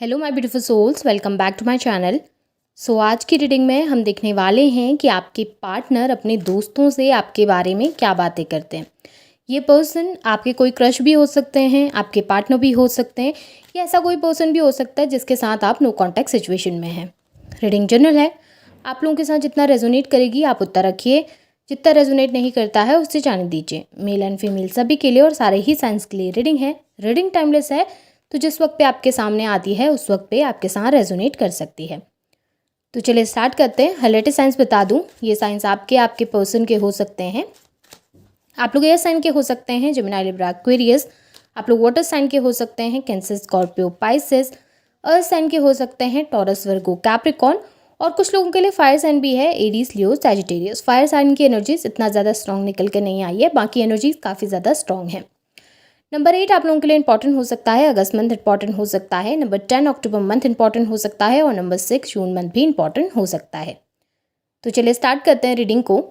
Hello my beautiful souls, welcome back to my channel. आज की reading में हम देखने वाले हैं कि आपके पार्टनर अपने दोस्तों से आपके बारे में क्या बातें करते हैं। ये पर्सन आपके कोई क्रश भी हो सकते हैं, आपके पार्टनर भी हो सकते हैं, या ऐसा कोई पर्सन भी हो सकता है जिसके साथ आप नो कॉन्टैक्ट सिचुएशन में हैं। रीडिंग जनरल है, आप लोगों के साथ जितना रेजोनेट करेगी आप उतना रखिए, जितना रेजोनेट नहीं करता है उससे जाने दीजिए। मेल एंड फीमेल सभी के लिए और सारे ही साइंस के लिए रीडिंग है। रीडिंग टाइमलेस है, तो जिस वक्त पे आपके सामने आती है उस वक्त पे आपके साथ रेजोनेट कर सकती है। तो चलिए स्टार्ट करते हैं। हलेटे साइंस बता दूं, ये साइंस आपके पर्सन के हो सकते हैं। आप लोग एयर साइन के हो सकते हैं, जेमिनी, लिब्रा, एक्वेरियस। आप लोग वाटर साइन के हो सकते हैं, Cancer, Scorpio, Pisces. Earth sign के हो सकते हैं, टॉरस, वर्गो, कैप्रिकॉन। और कुछ लोगों के लिए फायर साइन भी है, एरीज, लियो, सैजिटेरियस। फायर साइन की एनर्जीज इतना ज़्यादा स्ट्रॉन्ग निकल के नहीं आई है, बाकी एनर्जीज काफ़ी ज़्यादा स्ट्रॉन्ग है। नंबर 8 आप लोगों के लिए इंपॉर्टेंट हो सकता है, अगस्त मंथ इंपॉर्टेंट हो सकता है। नंबर 10 अक्टूबर मंथ इंपॉर्टेंट हो सकता है और नंबर 6 जून मंथ भी इंपॉर्टेंट हो सकता है। तो चलिए स्टार्ट करते हैं रीडिंग को।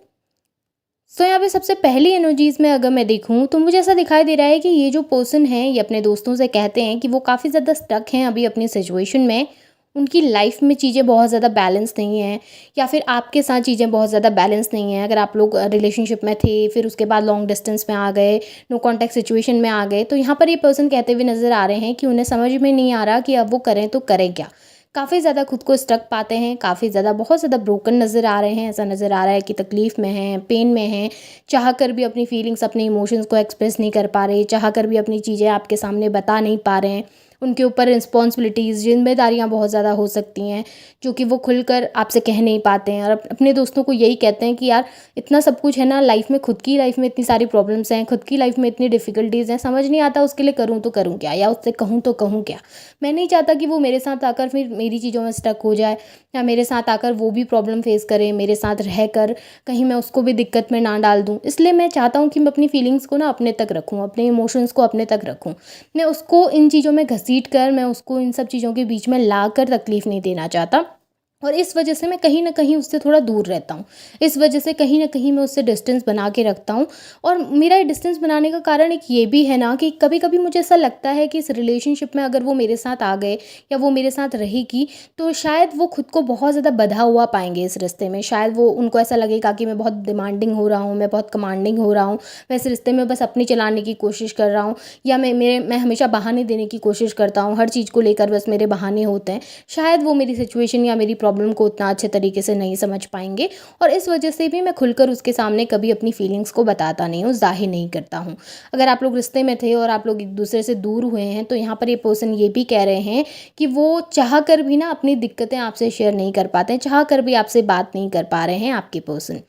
यहाँ पे सबसे पहली एनर्जीज में अगर मैं देखूँ तो मुझे ऐसा दिखाई दे रहा है कि ये जो पर्सन है ये अपने दोस्तों से कहते हैं कि वो काफ़ी ज़्यादा स्टक हैं अभी अपनी सिचुएशन में। उनकी लाइफ में चीज़ें बहुत ज़्यादा बैलेंस नहीं हैं, या फिर आपके साथ चीज़ें बहुत ज़्यादा बैलेंस नहीं हैं। अगर आप लोग रिलेशनशिप में थे, फिर उसके बाद लॉन्ग डिस्टेंस में आ गए, नो कॉन्टैक्ट सिचुएशन में आ गए, तो यहाँ पर ये पर्सन कहते हुए नज़र आ रहे हैं कि उन्हें समझ में नहीं आ रहा कि अब वो करें तो करें क्या। काफ़ी ज़्यादा खुद को स्टक पाते हैं, काफ़ी ज़्यादा बहुत ज़्यादा ब्रोकन नज़र आ रहे हैं। ऐसा नज़र आ रहा है कि तकलीफ़ में हैं, पेन में हैं, चाह कर भी अपनी फीलिंग्स, अपने इमोशंस को एक्सप्रेस नहीं कर पा रहे, चाह कर भी अपनी चीज़ें आपके सामने बता नहीं पा रहे हैं। उनके ऊपर रिस्पॉन्सिबिलिटीज़, जिम्मेदारियाँ बहुत ज़्यादा हो सकती हैं जो कि वो खुलकर आपसे कह नहीं पाते हैं, और अपने दोस्तों को यही कहते हैं कि यार इतना सब कुछ है ना लाइफ में, खुद की लाइफ में इतनी सारी प्रॉब्लम्स हैं, खुद की लाइफ में इतनी डिफ़िकल्टीज़ हैं, समझ नहीं आता उसके लिए करूँ तो करूँ क्या, या उससे कहूँ तो कहूँ क्या। मैं नहीं चाहता कि वो मेरे साथ आकर फिर मेरी चीज़ों में स्टक हो जाए, या मेरे साथ आकर वो भी प्रॉब्लम फेस करे, मेरे साथ रह कर कहीं मैं उसको भी दिक्कत में ना डाल दूँ। इसलिए मैं चाहता हूँ कि मैं अपनी फीलिंग्स को ना अपने तक रखूँ, अपने इमोशंस को अपने तक रखूँ। मैं उसको इन चीज़ों में घसीट कर, मैं उसको इन सब चीज़ों के बीच में ला कर तकलीफ़ नहीं देना चाहता, और इस वजह से मैं कहीं न कहीं उससे थोड़ा दूर रहता हूँ। इस वजह से कहीं न कहीं मैं उससे डिस्टेंस बना के रखता हूँ। और मेरा ये डिस्टेंस बनाने का कारण एक ये भी है ना कि कभी-कभी मुझे ऐसा लगता है कि इस रिलेशनशिप में अगर वो मेरे साथ आ गए या वो मेरे साथ रहेगी, तो शायद वो खुद को बहुत ज़्यादा बँधा हुआ पाएँगे इस रिश्ते में। शायद वो उनको ऐसा लगेगा कि मैं बहुत डिमांडिंग हो रहा हूँ, मैं बहुत कमांडिंग हो रहा हूँ, मैं इस रिश्ते में बस अपनी चलाने की कोशिश कर रहा हूँ, या मैं हमेशा बहाने देने की कोशिश करता हूँ, हर चीज़ को लेकर बस मेरे बहाने होते हैं। शायद वो मेरी सिचुएशन या मेरी प्रॉब्लम को उतना अच्छे तरीके से नहीं समझ पाएँगे, और इस वजह से भी मैं खुलकर उसके सामने कभी अपनी फीलिंग्स को बताता नहीं हूँ, ज़ाहिर नहीं करता हूँ। अगर आप लोग रिश्ते में थे और आप लोग एक दूसरे से दूर हुए हैं, तो यहाँ पर ये पर्सन ये भी कह रहे हैं कि वो चाह कर भी ना अपनी दिक्कतें आपसे शेयर नहीं कर पाते हैं, चाह कर भी आपसे बात नहीं कर पा रहे हैं आपके पर्सन।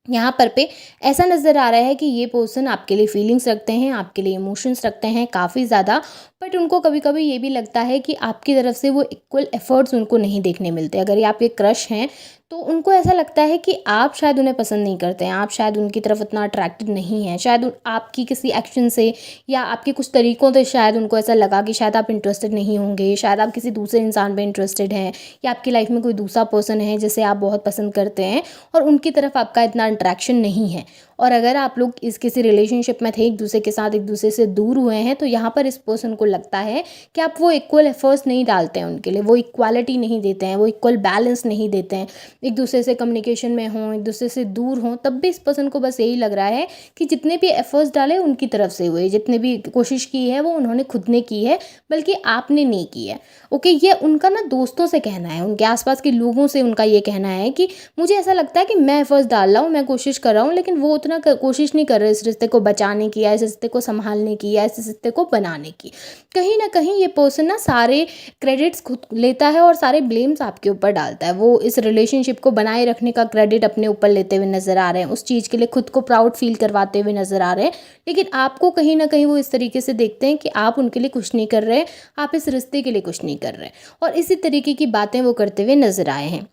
यहाँ पर पे ऐसा नज़र आ रहा है कि ये पर्सन आपके लिए फीलिंग्स रखते हैं, आपके लिए इमोशंस रखते हैं काफ़ी ज़्यादा, बट उनको कभी-कभी ये भी लगता है कि आपकी तरफ से वो इक्वल एफर्ट्स उनको नहीं देखने मिलते। अगर ये आपके क्रश हैं, तो उनको ऐसा लगता है कि आप शायद उन्हें पसंद नहीं करते हैं, आप शायद उनकी तरफ उतना अट्रैक्टेड नहीं हैं, शायद आपकी किसी एक्शन से या आपके कुछ तरीकों से शायद उनको ऐसा लगा कि शायद आप इंटरेस्टेड नहीं होंगे, शायद आप किसी दूसरे इंसान पे इंटरेस्टेड हैं, या आपकी लाइफ में कोई दूसरा पर्सन है जिसे आप बहुत पसंद करते हैं और उनकी तरफ आपका इतना इंटरेक्शन नहीं है। और अगर आप लोग इस किसी रिलेशनशिप में थे, एक दूसरे के साथ एक दूसरे से दूर हुए हैं, तो यहाँ पर इस पर्सन को लगता है कि आप वो इक्वल एफर्ट्स नहीं डालते हैं उनके लिए, वो इक्वालिटी नहीं देते हैं, वो इक्वल बैलेंस नहीं देते हैं, एक दूसरे से कम्युनिकेशन में हों, एक दूसरे से दूर हों, तब भी इस पर्सन को बस यही लग रहा है कि जितने भी एफर्ट्स डाले उनकी तरफ से हुए, जितने भी कोशिश की है वो उन्होंने खुद ने की है, बल्कि आपने नहीं की है। ओके, ये उनका ना दोस्तों से कहना है, उनके आसपास के लोगों से उनका ये कहना है कि मुझे ऐसा लगता है कि मैं एफर्ट्स डाल रहा हूँ, मैं कोशिश कर रहा हूँ, लेकिन वो उतना कोशिश नहीं कर रहे इस रिश्ते को बचाने की, या इस रिश्ते को संभालने की, या इस रिश्ते को बनाने की। कहीं ना कहीं ये पर्सन ना सारे क्रेडिट्स खुद लेता है और सारे ब्लेम्स आपके ऊपर डालता है। वो इस रिलेशनशिप को बनाए रखने का क्रेडिट अपने ऊपर लेते हुए नजर आ रहे हैं, उस चीज़ के लिए खुद को प्राउड फील करवाते हुए नजर आ रहे हैं, लेकिन आपको कहीं ना कहीं वो इस तरीके से देखते हैं कि आप उनके लिए कुछ नहीं कर रहे, आप इस रिश्ते के लिए कुछ नहीं कर रहे, और इसी तरीके की बातें वो करते हुए नजर आए हैं।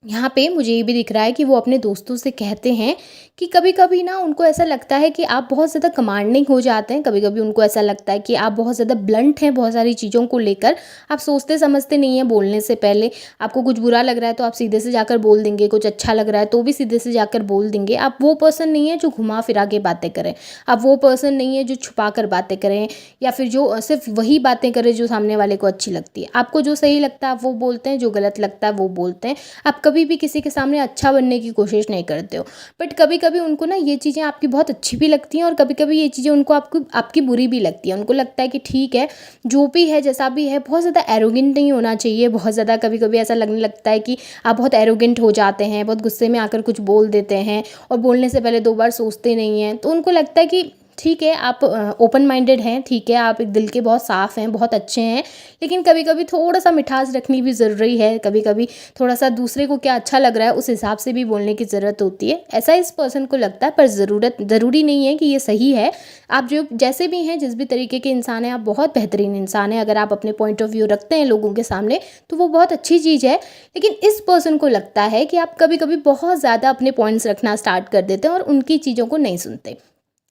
यहाँ पे मुझे ये भी दिख रहा है कि वो अपने दोस्तों से कहते हैं कि कभी-कभी ना उनको ऐसा लगता है कि आप बहुत ज़्यादा कमांडिंग हो जाते हैं, कभी-कभी उनको ऐसा लगता है कि आप बहुत ज़्यादा ब्लंट हैं बहुत सारी चीज़ों को लेकर, आप सोचते समझते नहीं हैं बोलने से पहले। आपको कुछ बुरा लग रहा है तो आप सीधे से जाकर बोल देंगे, कुछ अच्छा लग रहा है तो भी सीधे से जाकर बोल देंगे। आप वो पर्सन नहीं है जो घुमा-फिरा के बातें करें, आप वो पर्सन नहीं है जो छुपा कर बातें करें या फिर जो सिर्फ़ वही बातें करें जो सामने वाले को अच्छी लगती है। आपको जो सही लगता है आप वो बोलते हैं, जो गलत लगता है वो बोलते हैं। आप कभी भी किसी के सामने अच्छा बनने की कोशिश नहीं करते हो। बट कभी-कभी उनको ना ये चीज़ें आपकी बहुत अच्छी भी लगती हैं और कभी-कभी ये चीज़ें उनको आपको आपकी बुरी भी लगती हैं। उनको लगता है कि ठीक है, जो भी है, जैसा भी है, बहुत ज़्यादा एरोगेंट नहीं होना चाहिए। बहुत ज़्यादा कभी-कभी ऐसा लगने लगता है कि आप बहुत एरोगेंट हो जाते हैं, बहुत गुस्से में आकर कुछ बोल देते हैं और बोलने से पहले 2 बार सोचते नहीं हैं। तो उनको लगता है कि ठीक है, आप ओपन माइंडेड हैं, ठीक है, आप एक दिल के बहुत साफ़ हैं, बहुत अच्छे हैं, लेकिन कभी-कभी थोड़ा-सा मिठास रखनी भी ज़रूरी है। कभी-कभी थोड़ा-सा दूसरे को क्या अच्छा लग रहा है उस हिसाब से भी बोलने की ज़रूरत होती है। ऐसा इस पर्सन को लगता है, पर ज़रूरी नहीं है कि ये सही है। आप जो जैसे भी हैं, जिस भी तरीके के इंसान हैं, आप बहुत बेहतरीन इंसान हैं। अगर आप अपने पॉइंट ऑफ व्यू रखते हैं लोगों के सामने तो वो बहुत अच्छी चीज़ है। लेकिन इस पर्सन को लगता है कि आप कभी-कभी बहुत ज़्यादा अपने पॉइंट्स रखना स्टार्ट कर देते हैं और उनकी चीज़ों को नहीं सुनते।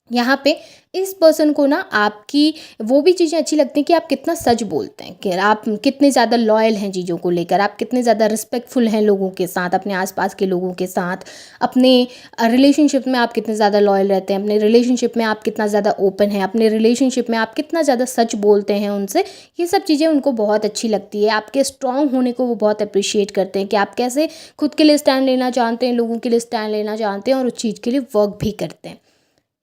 यहाँ पे इस पर्सन को ना आपकी वो भी चीज़ें अच्छी लगती हैं कि आप कितना सच बोलते हैं, कि आप कितने ज़्यादा लॉयल हैं चीज़ों को लेकर, आप कितने ज़्यादा रिस्पेक्टफुल हैं लोगों के साथ, अपने आसपास के लोगों के साथ, अपने रिलेशनशिप में आप कितने ज़्यादा लॉयल रहते हैं, अपने रिलेशनशिप में आप कितना ज़्यादा ओपन हैं, अपने रिलेशनशिप में आप कितना ज़्यादा सच बोलते हैं उनसे। ये सब चीज़ें उनको बहुत अच्छी लगती है। आपके स्ट्रॉन्ग होने को वो बहुत अप्रिशिएट करते हैं कि आप कैसे खुद के लिए स्टैंड लेना जानते हैं, लोगों के लिए स्टैंड लेना जानते हैं और उस चीज़ के लिए वर्क भी करते हैं।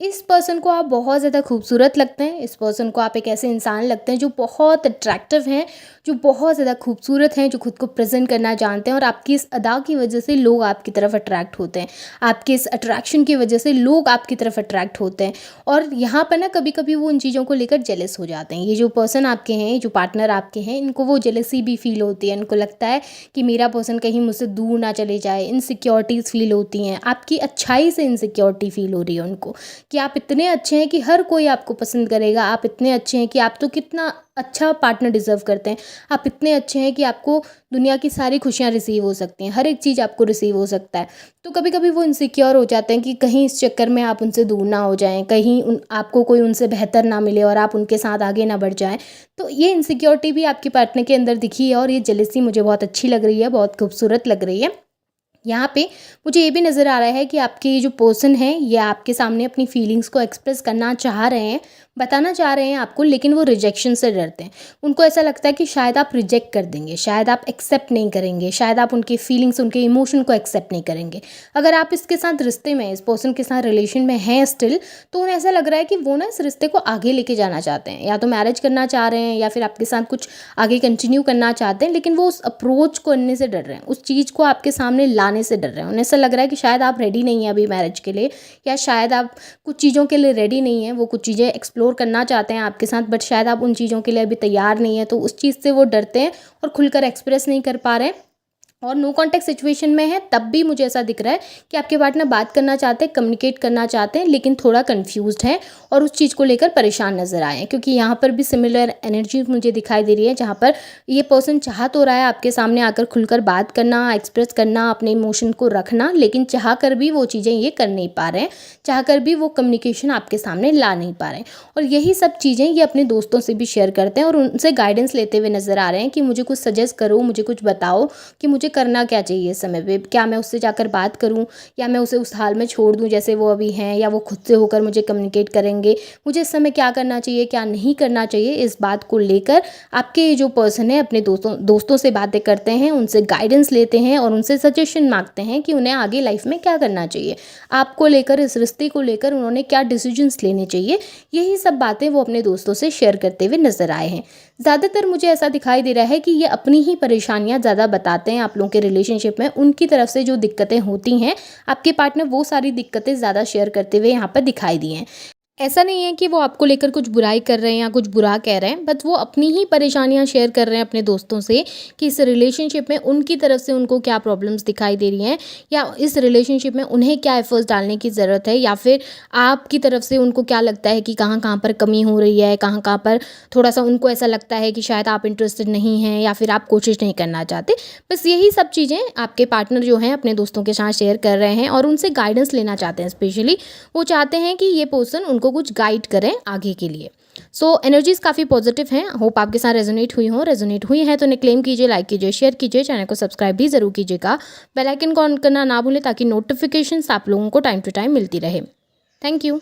इस पर्सन को आप बहुत ज़्यादा खूबसूरत लगते हैं। इस पर्सन को आप एक ऐसे इंसान लगते हैं जो बहुत अट्रैक्टिव हैं, जो बहुत ज़्यादा खूबसूरत हैं, जो खुद को प्रेज़ेंट करना जानते हैं और आपकी इस अदा की वजह से लोग आपकी तरफ अट्रैक्ट होते हैं। आपके इस अट्रैक्शन की वजह से लोग आपकी तरफ अट्रैक्ट होते हैं और यहाँ पर ना कभी-कभी वो उन चीज़ों को लेकर जेलस हो जाते हैं। ये जो पर्सन आपके हैं, ये जो पार्टनर आपके हैं, इनको वो जेलसी भी फ़ील होती है। इनको लगता है कि मेरा पर्सन कहीं मुझसे दूर ना चले जाए, इनसिक्योरिटीज़ फ़ील होती हैं। आपकी अच्छाई से इनसिक्योरिटी फ़ील हो रही है उनको। कि आप इतने अच्छे हैं कि हर कोई आपको पसंद करेगा, आप इतने अच्छे हैं कि आप तो कितना अच्छा पार्टनर डिज़र्व करते हैं, आप इतने अच्छे हैं कि आपको दुनिया की सारी खुशियाँ रिसीव हो सकती हैं, हर एक चीज़ आपको रिसीव हो सकता है। तो कभी-कभी वो इनसिक्योर हो जाते हैं कि कहीं इस चक्कर में आप उनसे दूर ना हो जाएँ, कहीं आपको कोई उनसे बेहतर ना मिले और आप उनके साथ आगे ना बढ़ जाएँ। तो ये इनसिक्योरिटी भी आपके पार्टनर के अंदर दिखी है और ये जेलसी मुझे बहुत अच्छी लग रही है, बहुत खूबसूरत लग रही है। यहाँ पे मुझे ये भी नज़र आ रहा है कि आपके ये जो पर्सन है ये आपके सामने अपनी फीलिंग्स को एक्सप्रेस करना चाह रहे हैं, बताना चाह रहे हैं आपको, लेकिन वो रिजेक्शन से डरते हैं। उनको ऐसा लगता है कि शायद आप रिजेक्ट कर देंगे, शायद आप एक्सेप्ट नहीं करेंगे, शायद आप उनकी फीलिंग्स, उनके इमोशन को एक्सेप्ट नहीं करेंगे। अगर आप इसके साथ रिश्ते में, इस पर्सन के साथ रिलेशन में हैं स्टिल, तो उन्हें ऐसा लग रहा है कि वो ना इस रिश्ते को आगे लेके जाना चाहते हैं, या तो मैरिज करना चाह रहे हैं या फिर आपके साथ कुछ आगे कंटिन्यू करना चाहते हैं, लेकिन वो उस अप्रोच करने से डर रहे हैं, उस चीज़ को आपके सामने लाने से डर रहे हैं। उन्हें ऐसा लग रहा है कि शायद आप रेडी नहीं हैं अभी मैरिज के लिए, या शायद आप कुछ चीज़ों के लिए रेडी नहीं हैं। वो कुछ चीज़ें एक्सप्लोर करना चाहते हैं आपके साथ, बट शायद आप उन चीज़ों के लिए अभी तैयार नहीं हैं, तो उस चीज़ से वो डरते हैं और खुलकर एक्सप्रेस नहीं कर पा रहे हैं। और नो कॉन्टैक्ट सिचुएशन में है तब भी मुझे ऐसा दिख रहा है कि आपके पार्टनर बात करना चाहते हैं, कम्युनिकेट करना चाहते हैं, लेकिन थोड़ा कन्फ्यूज्ड हैं और उस चीज़ को लेकर परेशान नज़र आए हैं, क्योंकि यहाँ पर भी सिमिलर एनर्जी मुझे दिखाई दे रही है, जहाँ पर ये पर्सन चाह तो रहा है आपके सामने आकर खुलकर बात करना, एक्सप्रेस करना, अपने इमोशन को रखना, लेकिन चाह कर भी वो चीज़ें ये कर नहीं पा रहे हैं, चाह कर भी वो कम्युनिकेशन आपके सामने ला नहीं पा रहे हैं। और यही सब चीज़ें ये अपने दोस्तों से भी शेयर करते हैं और उनसे गाइडेंस लेते हुए नज़र आ रहे हैं कि मुझे कुछ सजेस्ट करो, मुझे कुछ बताओ कि मुझे करना क्या चाहिए इस समय पे। क्या मैं उससे जाकर बात करूं या मैं उसे उस हाल में छोड़ दूं जैसे वो अभी हैं, या वो खुद से होकर मुझे कम्युनिकेट करेंगे। मुझे इस समय क्या करना चाहिए, क्या नहीं करना चाहिए, इस बात को लेकर आपके ये जो पर्सन है अपने दोस्तों से बातें करते हैं, उनसे गाइडेंस लेते हैं और उनसे सजेशन मांगते हैं कि उन्हें आगे लाइफ में क्या करना चाहिए, आपको लेकर, इस रिश्ते को लेकर उन्होंने क्या डिसीजंस लेने चाहिए। यही सब बातें वो अपने दोस्तों से शेयर करते हुए नजर आए हैं। ज़्यादातर मुझे ऐसा दिखाई दे रहा है कि ये अपनी ही परेशानियां ज़्यादा बताते हैं आप लोगों के रिलेशनशिप में। उनकी तरफ से जो दिक्कतें होती हैं, आपके पार्टनर वो सारी दिक्कतें ज़्यादा शेयर करते हुए यहाँ पर दिखाई दी हैं। ऐसा नहीं है कि वो आपको लेकर कुछ बुराई कर रहे हैं या कुछ बुरा कह रहे हैं, बट वो अपनी ही परेशानियाँ शेयर कर रहे हैं अपने दोस्तों से कि इस रिलेशनशिप में उनकी तरफ से उनको क्या प्रॉब्लम्स दिखाई दे रही हैं, या इस रिलेशनशिप में उन्हें क्या एफर्ट्स डालने की ज़रूरत है, या फिर आपकी तरफ से उनको क्या लगता है कि कहाँ कहाँ पर कमी हो रही है, कहाँ कहाँ पर थोड़ा सा उनको ऐसा लगता है कि शायद आप इंटरेस्टेड नहीं हैं या फिर आप कोशिश नहीं करना चाहते। बस यही सब चीज़ें आपके पार्टनर जो हैं अपने दोस्तों के साथ शेयर कर रहे हैं और उनसे गाइडेंस लेना चाहते हैं। स्पेशली वो चाहते हैं कि ये पर्सन उनको कुछ गाइड करें आगे के लिए। सो एनर्जीज काफ़ी पॉजिटिव हैं। होप आपके साथ रेजोनेट हुई हैं तो उन्हें क्लेम कीजिए, लाइक कीजिए, शेयर कीजिए, चैनल को सब्सक्राइब भी ज़रूर कीजिएगा। बेल आइकन को ऑन करना ना भूलें ताकि नोटिफिकेशंस आप लोगों को टाइम टू टाइम मिलती रहे। Thank you.